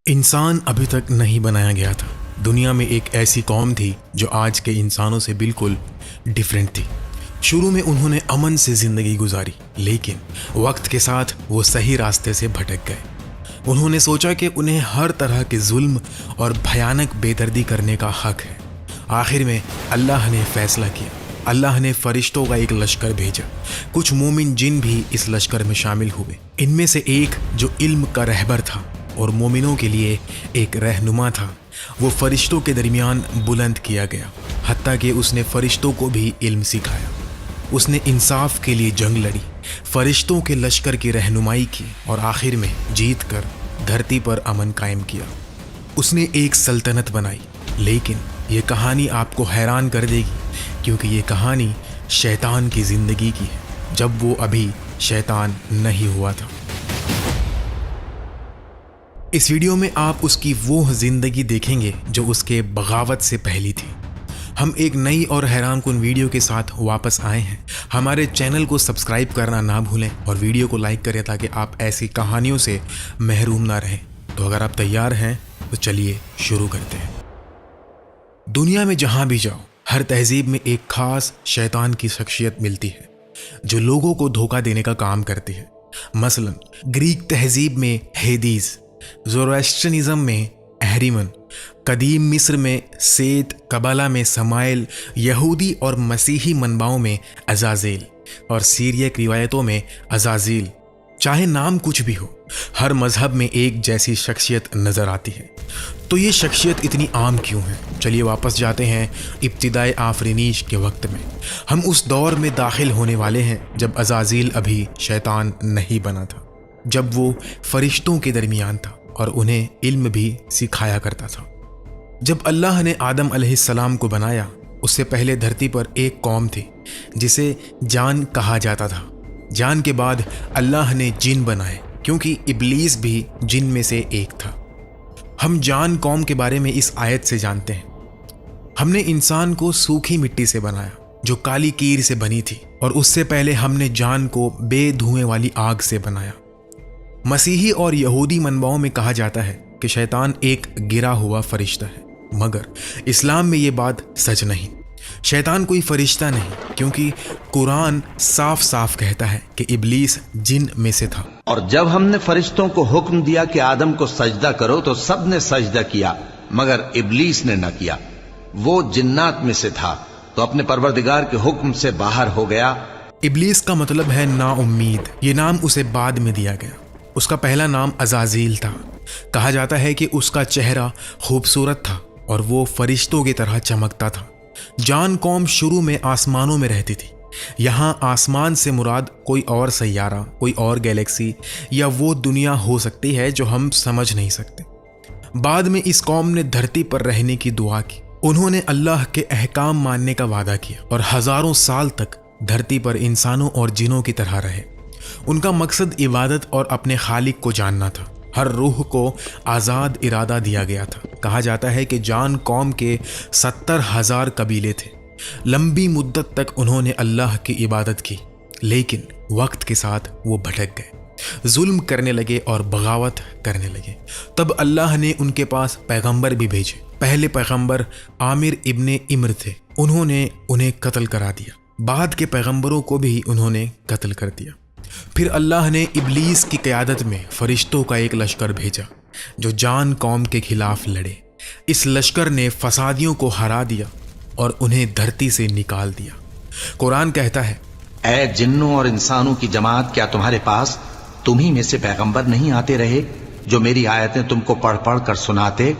इंसान अभी तक नहीं बनाया गया था। दुनिया में एक ऐसी कौम थी जो आज के इंसानों से बिल्कुल डिफरेंट थी। शुरू में उन्होंने अमन से ज़िंदगी गुजारी, लेकिन वक्त के साथ वो सही रास्ते से भटक गए। उन्होंने सोचा कि उन्हें हर तरह के जुल्म और भयानक बेदर्दी करने का हक है। आखिर में अल्लाह ने फैसला किया। अल्लाह ने फरिश्तों का एक लश्कर भेजा। कुछ मोमिन जिन भी इस लश्कर में शामिल हुए। इनमें से एक जो इल्म का रहबर था और मोमिनों के लिए एक रहनुमा था, वो फरिश्तों के दरमियान बुलंद किया गया, हत्ता कि उसने फरिश्तों को भी इल्म सिखाया। उसने इंसाफ के लिए जंग लड़ी, फरिश्तों के लश्कर की रहनुमाई की और आखिर में जीत कर धरती पर अमन कायम किया। उसने एक सल्तनत बनाई। लेकिन ये कहानी आपको हैरान कर देगी, क्योंकि ये कहानी शैतान की ज़िंदगी की है, जब वो अभी शैतान नहीं हुआ था। इस वीडियो में आप उसकी वो ज़िंदगी देखेंगे जो उसके बगावत से पहली थी। हम एक नई और हैरानकुन वीडियो के साथ वापस आए हैं। हमारे चैनल को सब्सक्राइब करना ना भूलें और वीडियो को लाइक करें ताकि आप ऐसी कहानियों से महरूम ना रहें। तो अगर आप तैयार हैं तो चलिए शुरू करते हैं। दुनिया में जहाँ भी जाओ, हर तहजीब में एक खास शैतान की शख्सियत मिलती है जो लोगों को धोखा देने का काम करती है। मसलन ग्रीक तहजीब में हेदीस, ज़ोरास्ट्रियनिज़म में अहरिमन, कदीम मिस्र में सेत, कबाला में समाइल, यहूदी और मसीही मनबाओं में अज़ाज़ेल और सीरियक रिवायतों में अज़ाज़ील। चाहे नाम कुछ भी हो, हर मज़हब में एक जैसी शख्सियत नज़र आती है। तो ये शख्सियत इतनी आम क्यों है? चलिए वापस जाते हैं इब्तिदाए आफरीनीश के वक्त में। हम उस दौर में दाखिल होने वाले हैं जब अज़ाज़ील अभी शैतान नहीं बना था, जब वो फरिश्तों के दरमियान था और उन्हें इल्म भी सिखाया करता था। जब अल्लाह ने आदम अलैहिस्सलाम को बनाया, उससे पहले धरती पर एक कौम थी जिसे जान कहा जाता था। जान के बाद अल्लाह ने जिन बनाए, क्योंकि इब्लीस भी जिन में से एक था। हम जान कौम के बारे में इस आयत से जानते हैं। हमने इंसान को सूखी मिट्टी से बनाया जो काली कीर से बनी थी, और उससे पहले हमने जान को बेधुएं वाली आग से बनाया। मसीही और यहूदी मनबाओं में कहा जाता है कि शैतान एक गिरा हुआ फरिश्ता है, मगर इस्लाम में ये बात सच नहीं। शैतान कोई फरिश्ता नहीं, क्योंकि कुरान साफ साफ कहता है कि इब्लीस जिन में से था। और जब हमने फरिश्तों को हुक्म दिया कि आदम को सजदा करो तो सब ने सजदा किया, मगर इब्लीस ने न किया। वो जिन्नात में से था तो अपने परवरदिगार के हुक्म से बाहर हो गया। इब्लीस का मतलब है नाउम्मीद। ये नाम उसे बाद में दिया गया। उसका पहला नाम अज़ाज़ील था। कहा जाता है कि उसका चेहरा खूबसूरत था और वो फरिश्तों की तरह चमकता था। जान कौम शुरू में आसमानों में रहती थी। यहाँ आसमान से मुराद कोई और सैयारा, कोई और गैलेक्सी या वो दुनिया हो सकती है जो हम समझ नहीं सकते। बाद में इस कौम ने धरती पर रहने की दुआ की। उन्होंने अल्लाह के अहकाम मानने का वादा किया और हजारों साल तक धरती पर इंसानों और जिनों की तरह रहे। उनका मकसद इबादत और अपने खालिक को जानना था। हर रूह को आज़ाद इरादा दिया गया था। कहा जाता है कि जान कौम के 70,000 कबीले थे। लंबी मुद्दत तक उन्होंने अल्लाह की इबादत की, लेकिन वक्त के साथ वो भटक गए, जुल्म करने लगे और बगावत करने लगे। तब अल्लाह ने उनके पास पैगंबर भी भेजे। पहले पैगंबर आमिर इब्ने इम्र थे। उन्होंने उन्हें कत्ल करा दिया। बाद के पैगंबरों को भी उन्होंने कत्ल कर दिया। फिर अल्लाह ने इब्लीस की क़यादत में फरिश्तों का एक लश्कर भेजा जो जान कौम के खिलाफ लड़े। इस लश्कर ने फसादियों को हरा दिया और उन्हें धरती से निकाल दिया। कुरान कहता है, ऐ जिन्नों और इंसानों की जमात, क्या तुम्हारे पास तुम्ही में से पैगंबर नहीं आते रहे जो मेरी आयतें तुमको पढ़ पढ़ कर सुनाते?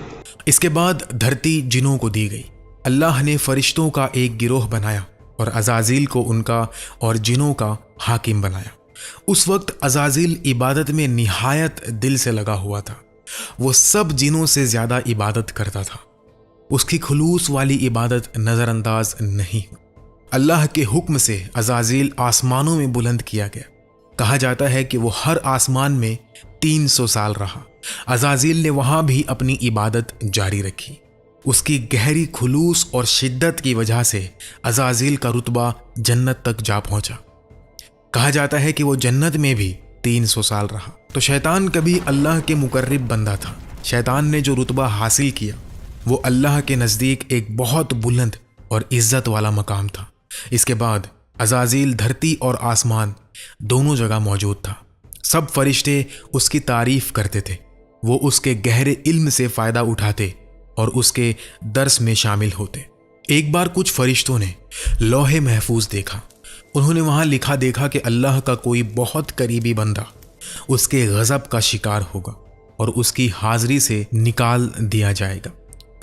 इसके बाद धरती जिनों को दी गई। अल्लाह ने फरिश्तों का एक गिरोह बनाया और अज़ाज़ील को उनका और जिनों का हाकिम बनाया। उस वक्त अज़ाज़ील इबादत में निहायत दिल से लगा हुआ था। वो सब जिनों से ज़्यादा इबादत करता था। उसकी खुलूस वाली इबादत नज़रअंदाज नहीं हुई। अल्लाह के हुक्म से अज़ाज़ील आसमानों में बुलंद किया गया। कहा जाता है कि वो हर आसमान में 300 साल रहा। अज़ाज़ील ने वहाँ भी अपनी इबादत जारी रखी। उसकी गहरी खुलूस और शिद्दत की वजह से अज़ाज़ील का रुतबा जन्नत तक जा पहुँचा। कहा जाता है कि वो जन्नत में भी 300 साल रहा। तो शैतान कभी अल्लाह के मुकर्रिब बंदा था, शैतान ने जो रुतबा हासिल किया वो अल्लाह के नज़दीक एक बहुत बुलंद और इज़्ज़त वाला मकाम था। इसके बाद अज़ाज़ील धरती और आसमान दोनों जगह मौजूद था। सब फरिश्ते उसकी तारीफ़ करते थे। वो उसके गहरे इल्म से फ़ायदा उठाते और उसके दर्स में शामिल होते। एक बार कुछ फरिश्तों ने लौहे महफूज देखा। उन्होंने वहाँ लिखा देखा कि अल्लाह का कोई बहुत करीबी बंदा उसके गज़ब का शिकार होगा और उसकी हाज़िरी से निकाल दिया जाएगा।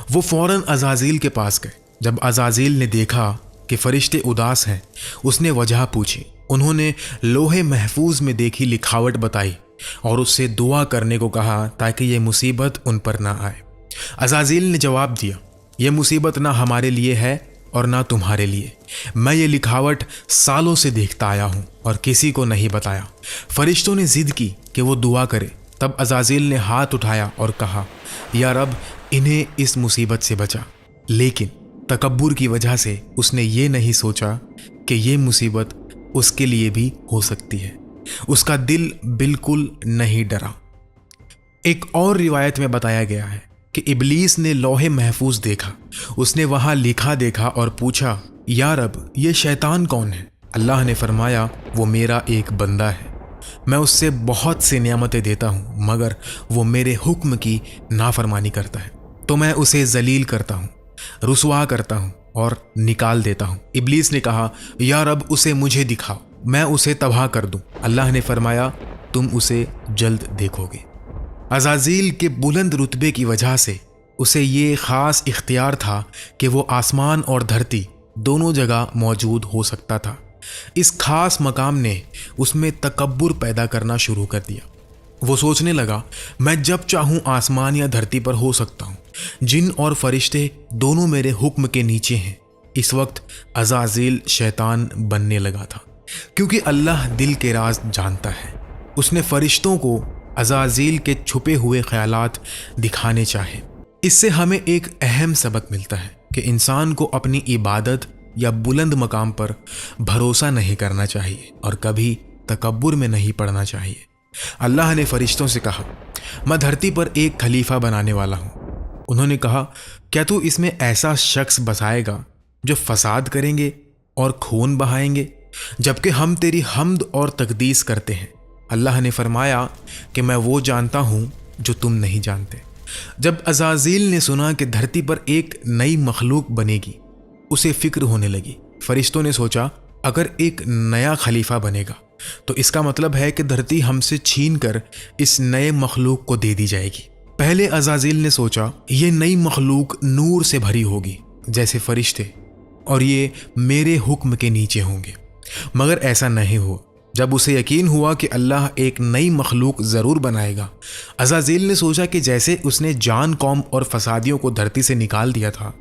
वो फ़ौरन अज़ाज़ील के पास गए। जब अज़ाज़ील ने देखा कि फरिश्ते उदास हैं, उसने वजह पूछी। उन्होंने लोहे महफूज में देखी लिखावट बताई और उससे दुआ करने को कहा ताकि ये मुसीबत उन पर ना आए। अज़ाज़ील ने जवाब दिया, ये मुसीबत ना हमारे लिए है और ना तुम्हारे लिए। मैं ये लिखावट सालों से देखता आया हूँ और किसी को नहीं बताया। फरिश्तों ने ज़िद की कि वो दुआ करे। तब अज़ाज़ील ने हाथ उठाया और कहा, या रब, इन्हें इस मुसीबत से बचा। लेकिन तकब्बुर की वजह से उसने ये नहीं सोचा कि ये मुसीबत उसके लिए भी हो सकती है। उसका दिल बिल्कुल नहीं डरा। एक और रिवायत में बताया गया है कि इब्लीस ने लौहे महफूज देखा। उसने वहाँ लिखा देखा और पूछा, या रब, ये शैतान कौन है? अल्लाह ने फरमाया, वो मेरा एक बंदा है। मैं उससे बहुत सी नियामतें देता हूँ, मगर वो मेरे हुक्म की नाफरमानी करता है, तो मैं उसे जलील करता हूँ, रुसवा करता हूँ और निकाल देता हूँ। इब्लीस ने कहा, या रब, उसे मुझे दिखाओ, मैं उसे तबाह कर दूँ। अल्लाह ने फरमाया, तुम उसे जल्द देखोगे। अज़ाज़ील के बुलंद रुतबे की वजह से उसे ये ख़ास इख्तियार था कि वो आसमान और धरती दोनों जगह मौजूद हो सकता था। इस ख़ास मकाम ने उसमें तकब्बुर पैदा करना शुरू कर दिया। वो सोचने लगा, मैं जब चाहूँ आसमान या धरती पर हो सकता हूँ। जिन और फरिश्ते दोनों मेरे हुक्म के नीचे हैं। इस वक्त अज़ाज़ील शैतान बनने लगा था, क्योंकि अल्लाह दिल के राज जानता है। उसने फरिश्तों को अज़ाज़ील के छुपे हुए ख्यालात दिखाने चाहे। इससे हमें एक अहम सबक मिलता है कि इंसान को अपनी इबादत या बुलंद मकाम पर भरोसा नहीं करना चाहिए और कभी तकब्बुर में नहीं पड़ना चाहिए। अल्लाह ने फरिश्तों से कहा, मैं धरती पर एक खलीफा बनाने वाला हूँ। उन्होंने कहा, क्या तू इसमें ऐसा शख्स बसाएगा जो फसाद करेंगे और खून बहाएंगे, जबकि हम तेरी हम्द और तकदीस करते हैं। अल्लाह ने फरमाया कि मैं वो जानता हूँ जो तुम नहीं जानते। जब अज़ाज़ील ने सुना कि धरती पर एक नई मखलूक बनेगी, उसे फिक्र होने लगी। फरिश्तों ने सोचा, अगर एक नया खलीफा बनेगा तो इसका मतलब है कि धरती हमसे छीन कर इस नए मखलूक को दे दी जाएगी। पहले अज़ाज़ील ने सोचा, ये नई मखलूक नूर से भरी होगी जैसे फरिश्ते, और ये मेरे हुक्म के नीचे होंगे। मगर ऐसा नहीं हुआ। जब उसे यकीन हुआ कि अल्लाह एक नई मखलूक ज़रूर बनाएगा, अज़ाज़ील ने सोचा कि जैसे उसने जान कौम और फसादियों को धरती से निकाल दिया था,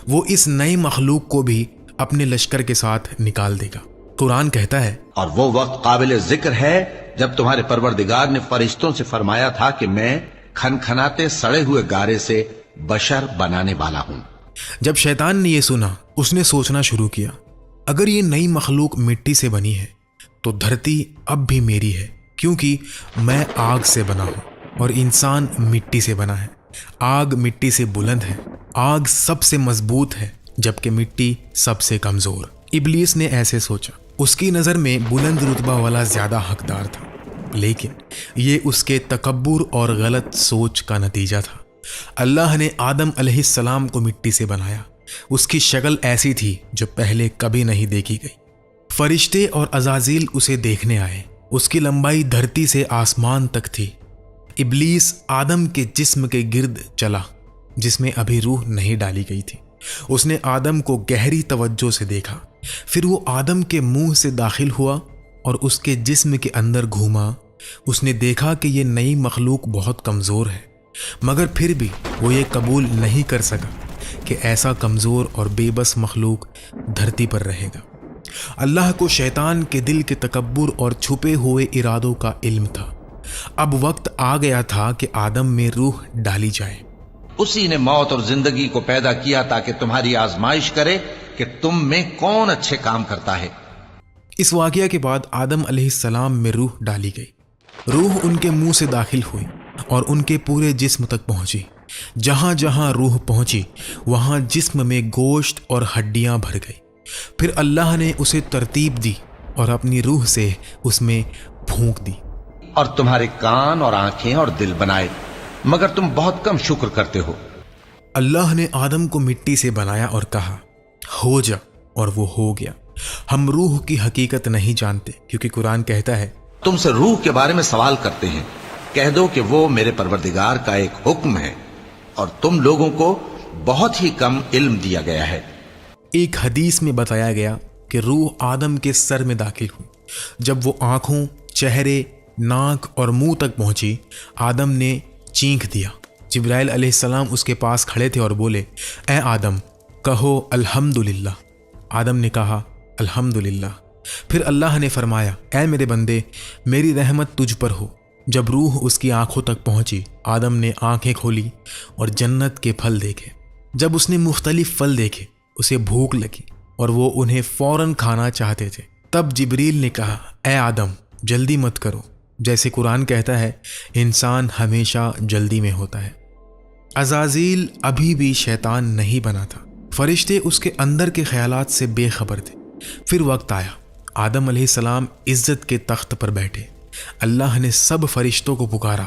वो इस नई मखलूक को भी अपने लश्कर के साथ निकाल देगा। कुरान कहता है, और वो वक्त काबिल जिक्र है जब तुम्हारे परवरदिगार ने फरिश्तों से फरमाया था कि मैं खनखनाते सड़े हुए गारे से बशर बनाने वाला हूं। जब शैतान ने यह सुना, उसने सोचना शुरू किया, अगर ये नई मखलूक मिट्टी से बनी है तो धरती अब भी मेरी है, क्योंकि मैं आग से बना हूं और इंसान मिट्टी से बना है। आग मिट्टी से बुलंद है, आग सबसे मजबूत है, जबकि मिट्टी सबसे कमजोर। इब्लीस ने ऐसे सोचा। उसकी नज़र में बुलंद रुतबा वाला ज़्यादा हकदार था, लेकिन ये उसके तकब्बुर और गलत सोच का नतीजा था। अल्लाह ने आदम अलैहिस्सलाम को मिट्टी से बनाया। उसकी शक्ल ऐसी थी जो पहले कभी नहीं देखी गई। फरिश्ते और अज़ाज़ील उसे देखने आए। उसकी लंबाई धरती से आसमान तक थी। इब्लीस आदम के जिस्म के गिर्द चला जिसमें अभी रूह नहीं डाली गई थी। उसने आदम को गहरी तवज्जो से देखा, फिर वो आदम के मुंह से दाखिल हुआ और उसके जिस्म के अंदर घूमा। उसने देखा कि ये नई मखलूक बहुत कमज़ोर है, मगर फिर भी वो ये कबूल नहीं कर सका कि ऐसा कमज़ोर और बेबस मखलूक धरती पर रहेगा। अल्लाह को शैतान के दिल के तकब्बुर और छुपे हुए इरादों का इल्म था। अब वक्त आ गया था कि आदम में रूह डाली जाए। उसी ने मौत और जिंदगी को पैदा किया ताकि तुम्हारी आजमाइश करे कि तुम में कौन अच्छे काम करता है। इस वाक़या के बाद आदम अलैहिस्सलाम में रूह डाली गई। रूह उनके मुंह से दाखिल हुई اور ان کے پورے جسم تک پہنچی۔ جہاں جہاں روح پہنچی وہاں جسم میں گوشت اور ہڈیاں بھر گئی۔ پھر اللہ نے اسے ترتیب دی اور اپنی روح سے اس میں پھونک دی۔ اور تمہارے کان اور آنکھیں اور دل بنائے، مگر تم بہت کم شکر کرتے ہو۔ اللہ نے آدم کو مٹی سے بنایا اور کہا ہو جا، اور وہ ہو گیا۔ ہم روح کی حقیقت نہیں جانتے کیونکہ قرآن کہتا ہے تم سے روح کے بارے میں سوال کرتے ہیں، کہہ دو کہ وہ میرے پروردگار کا ایک حکم ہے، اور تم لوگوں کو بہت ہی کم علم دیا گیا ہے۔ ایک حدیث میں بتایا گیا کہ روح آدم کے سر میں داخل ہوئی۔ جب وہ آنکھوں، چہرے، ناک اور منہ تک پہنچی، آدم نے چینخ دیا۔ جبرائیل علیہ السلام اس کے پاس کھڑے تھے اور بولے اے آدم کہو الحمدللہ۔ آدم نے کہا الحمدللہ۔ پھر اللہ نے فرمایا اے میرے بندے، میری رحمت تجھ پر ہو۔ جب روح اس کی آنکھوں تک پہنچی، آدم نے آنکھیں کھولی اور جنت کے پھل دیکھے۔ جب اس نے مختلف پھل دیکھے اسے بھوک لگی اور وہ انہیں فوراً کھانا چاہتے تھے۔ تب جبریل نے کہا اے آدم جلدی مت کرو، جیسے قرآن کہتا ہے انسان ہمیشہ جلدی میں ہوتا ہے۔ عزازیل ابھی بھی شیطان نہیں بنا تھا، فرشتے اس کے اندر کے خیالات سے بے خبر تھے۔ پھر وقت آیا، آدم علیہ السلام عزت کے تخت پر بیٹھے۔ اللہ نے سب فرشتوں کو پکارا،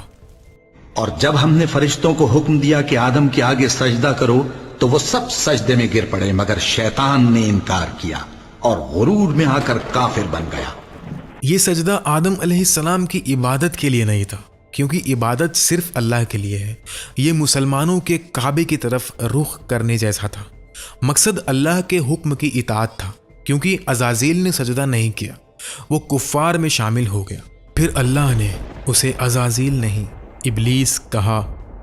اور جب ہم نے فرشتوں کو حکم دیا کہ آدم کے آگے سجدہ کرو تو وہ سب سجدے میں گر پڑے، مگر شیطان نے انکار کیا اور غرور میں آ کر کافر بن گیا۔ یہ سجدہ آدم علیہ السلام کی عبادت کے لیے نہیں تھا، کیونکہ عبادت صرف اللہ کے لیے ہے۔ یہ مسلمانوں کے کعبے کی طرف رخ کرنے جیسا تھا۔ مقصد اللہ کے حکم کی اطاعت تھا، کیونکہ عزازیل نے سجدہ نہیں کیا، وہ کفار میں شامل ہو گیا۔ پھر اللہ نے اسے عزازیل نہیں ابلیس کہا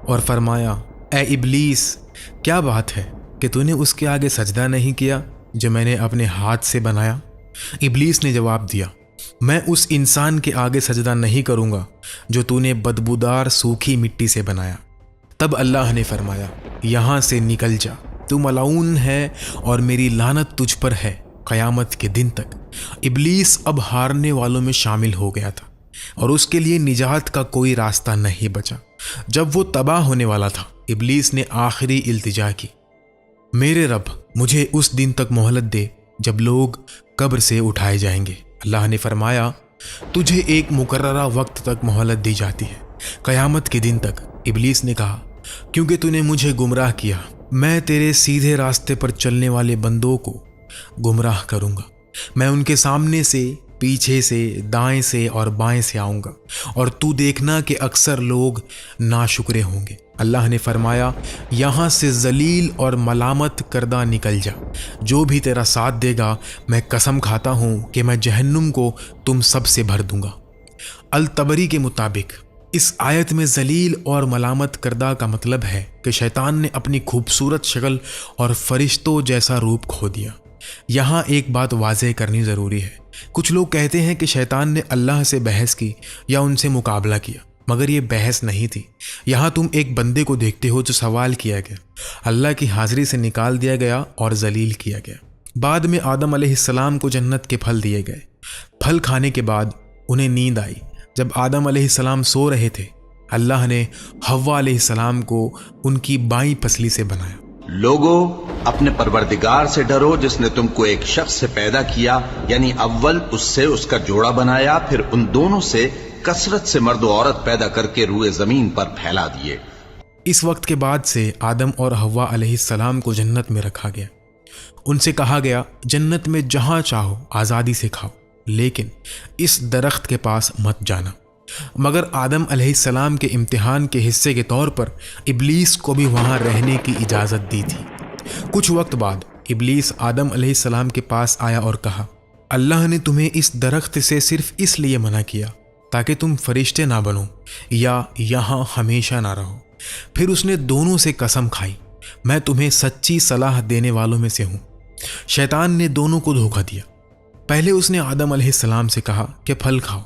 اور فرمایا اے ابلیس، کیا بات ہے کہ تو نے اس کے آگے سجدہ نہیں کیا جو میں نے اپنے ہاتھ سے بنایا؟ ابلیس نے جواب دیا میں اس انسان کے آگے سجدہ نہیں کروں گا جو تو نے بدبودار سوکھی مٹی سے بنایا۔ تب اللہ نے فرمایا یہاں سے نکل جا، تو ملعون ہے اور میری لعنت تجھ پر ہے قیامت کے دن تک۔ ابلیس اب ہارنے والوں میں شامل ہو گیا تھا اور اس کے لیے نجات کا کوئی راستہ نہیں بچا۔ جب وہ تباہ ہونے والا تھا، ابلیس نے آخری التجا کی، میرے رب مجھے اس دن تک مہلت دے جب لوگ قبر سے اٹھائے جائیں گے۔ اللہ نے فرمایا تجھے ایک مقررہ وقت تک مہلت دی جاتی ہے، قیامت کے دن تک۔ ابلیس نے کہا کیونکہ تو نے مجھے گمراہ کیا، میں تیرے سیدھے راستے پر چلنے والے بندوں کو گمراہ کروں گا۔ میں ان کے سامنے سے، پیچھے سے، دائیں سے اور بائیں سے آؤں گا، اور تو دیکھنا کہ اکثر لوگ ناشکرے ہوں گے۔ اللہ نے فرمایا یہاں سے ذلیل اور ملامت کردہ نکل جا، جو بھی تیرا ساتھ دے گا میں قسم کھاتا ہوں کہ میں جہنم کو تم سب سے بھر دوں گا۔ الطبری کے مطابق اس آیت میں ذلیل اور ملامت کردہ کا مطلب ہے کہ شیطان نے اپنی خوبصورت شکل اور فرشتوں جیسا روپ کھو دیا۔ یہاں ایک بات واضح کرنی ضروری ہے، کچھ لوگ کہتے ہیں کہ شیطان نے اللہ سے بحث کی یا ان سے مقابلہ کیا، مگر یہ بحث نہیں تھی۔ یہاں تم ایک بندے کو دیکھتے ہو جو سوال کیا گیا، اللہ کی حاضری سے نکال دیا گیا اور ذلیل کیا گیا۔ بعد میں آدم علیہ السلام کو جنت کے پھل دیے گئے۔ پھل کھانے کے بعد انہیں نیند آئی۔ جب آدم علیہ السلام سو رہے تھے، اللہ نے حوا علیہ السلام کو ان کی بائیں پسلی سے بنایا۔ لوگوں اپنے پروردگار سے ڈرو جس نے تم کو ایک شخص سے پیدا کیا، یعنی اول اس سے اس کا جوڑا بنایا، پھر ان دونوں سے کثرت سے مرد و عورت پیدا کر کے روئے زمین پر پھیلا دیے۔ اس وقت کے بعد سے آدم اور حوا علیہ السلام کو جنت میں رکھا گیا۔ ان سے کہا گیا جنت میں جہاں چاہو آزادی سے کھاؤ، لیکن اس درخت کے پاس مت جانا۔ مگر آدم علیہ السلام کے امتحان کے حصے کے طور پر ابلیس کو بھی وہاں رہنے کی اجازت دی تھی۔ کچھ وقت بعد ابلیس آدم علیہ السلام کے پاس آیا اور کہا اللہ نے تمہیں اس درخت سے صرف اس لیے منع کیا تاکہ تم فرشتے نہ بنو یا یہاں ہمیشہ نہ رہو۔ پھر اس نے دونوں سے قسم کھائی میں تمہیں سچی صلاح دینے والوں میں سے ہوں۔ شیطان نے دونوں کو دھوکہ دیا۔ پہلے اس نے آدم علیہ السلام سے کہا کہ پھل کھاؤ،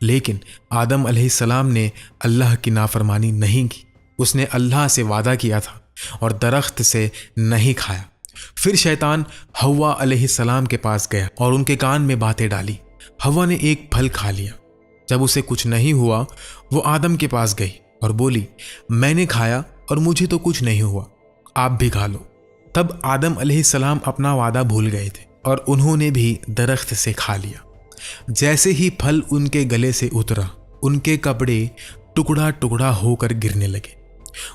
لیکن آدم علیہ السلام نے اللہ کی نافرمانی نہیں کی۔ اس نے اللہ سے وعدہ کیا تھا اور درخت سے نہیں کھایا۔ پھر شیطان حوا علیہ السلام کے پاس گیا اور ان کے کان میں باتیں ڈالی۔ حوا نے ایک پھل کھا لیا۔ جب اسے کچھ نہیں ہوا وہ آدم کے پاس گئی और बोली, मैंने खाया और मुझे तो कुछ नहीं हुआ, आप भी खा लो। तब आदम अलैहिस्सलाम अपना वादा भूल गए थे और उन्होंने भी दरख्त से खा लिया। जैसे ही फल उनके गले से उतरा, उनके कपड़े टुकड़ा टुकड़ा होकर गिरने लगे।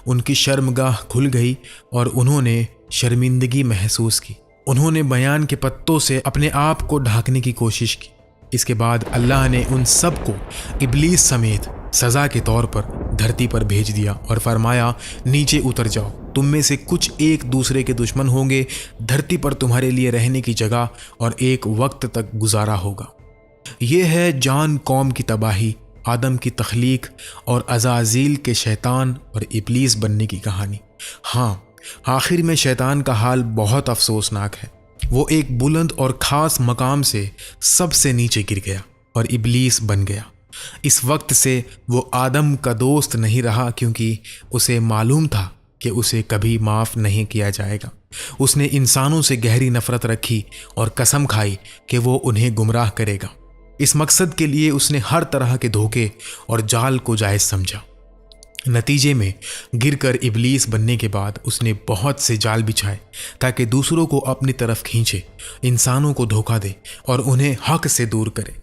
उनकी शर्मगाह खुल गई और उन्होंने शर्मिंदगी महसूस की। उन्होंने बयान के पत्तों से अपने आप को ढांकने की कोशिश की। इसके बाद अल्लाह ने उन सब को इब्लीस समेत सज़ा के तौर पर धरती पर भेज दिया और फरमाया, नीचे उतर जाओ, तुम में से कुछ एक दूसरे के दुश्मन होंगे, धरती पर तुम्हारे लिए रहने की जगह और एक वक्त तक गुजारा होगा। ये है जान कौम की तबाही, आदम की तख्लीक और अज़ाज़ील के शैतान और इब्लीस बनने की कहानी। हाँ, आखिर में शैतान का हाल बहुत अफसोसनाक है। वो एक बुलंद और ख़ास मकाम से सबसे नीचे गिर गया और इब्लीस बन गया। इस वक्त से वो आदम का दोस्त नहीं रहा, क्योंकि उसे मालूम था कि उसे कभी माफ़ नहीं किया जाएगा। उसने इंसानों से गहरी नफ़रत रखी और कसम खाई कि वो उन्हें गुमराह करेगा। इस मकसद के लिए उसने हर तरह के धोखे और जाल को जायज़ समझा। नतीजे में गिरकर इब्लीस बनने के बाद उसने बहुत से जाल बिछाए ताकि दूसरों को अपनी तरफ खींचे, इंसानों को धोखा दे और उन्हें हक से दूर करे।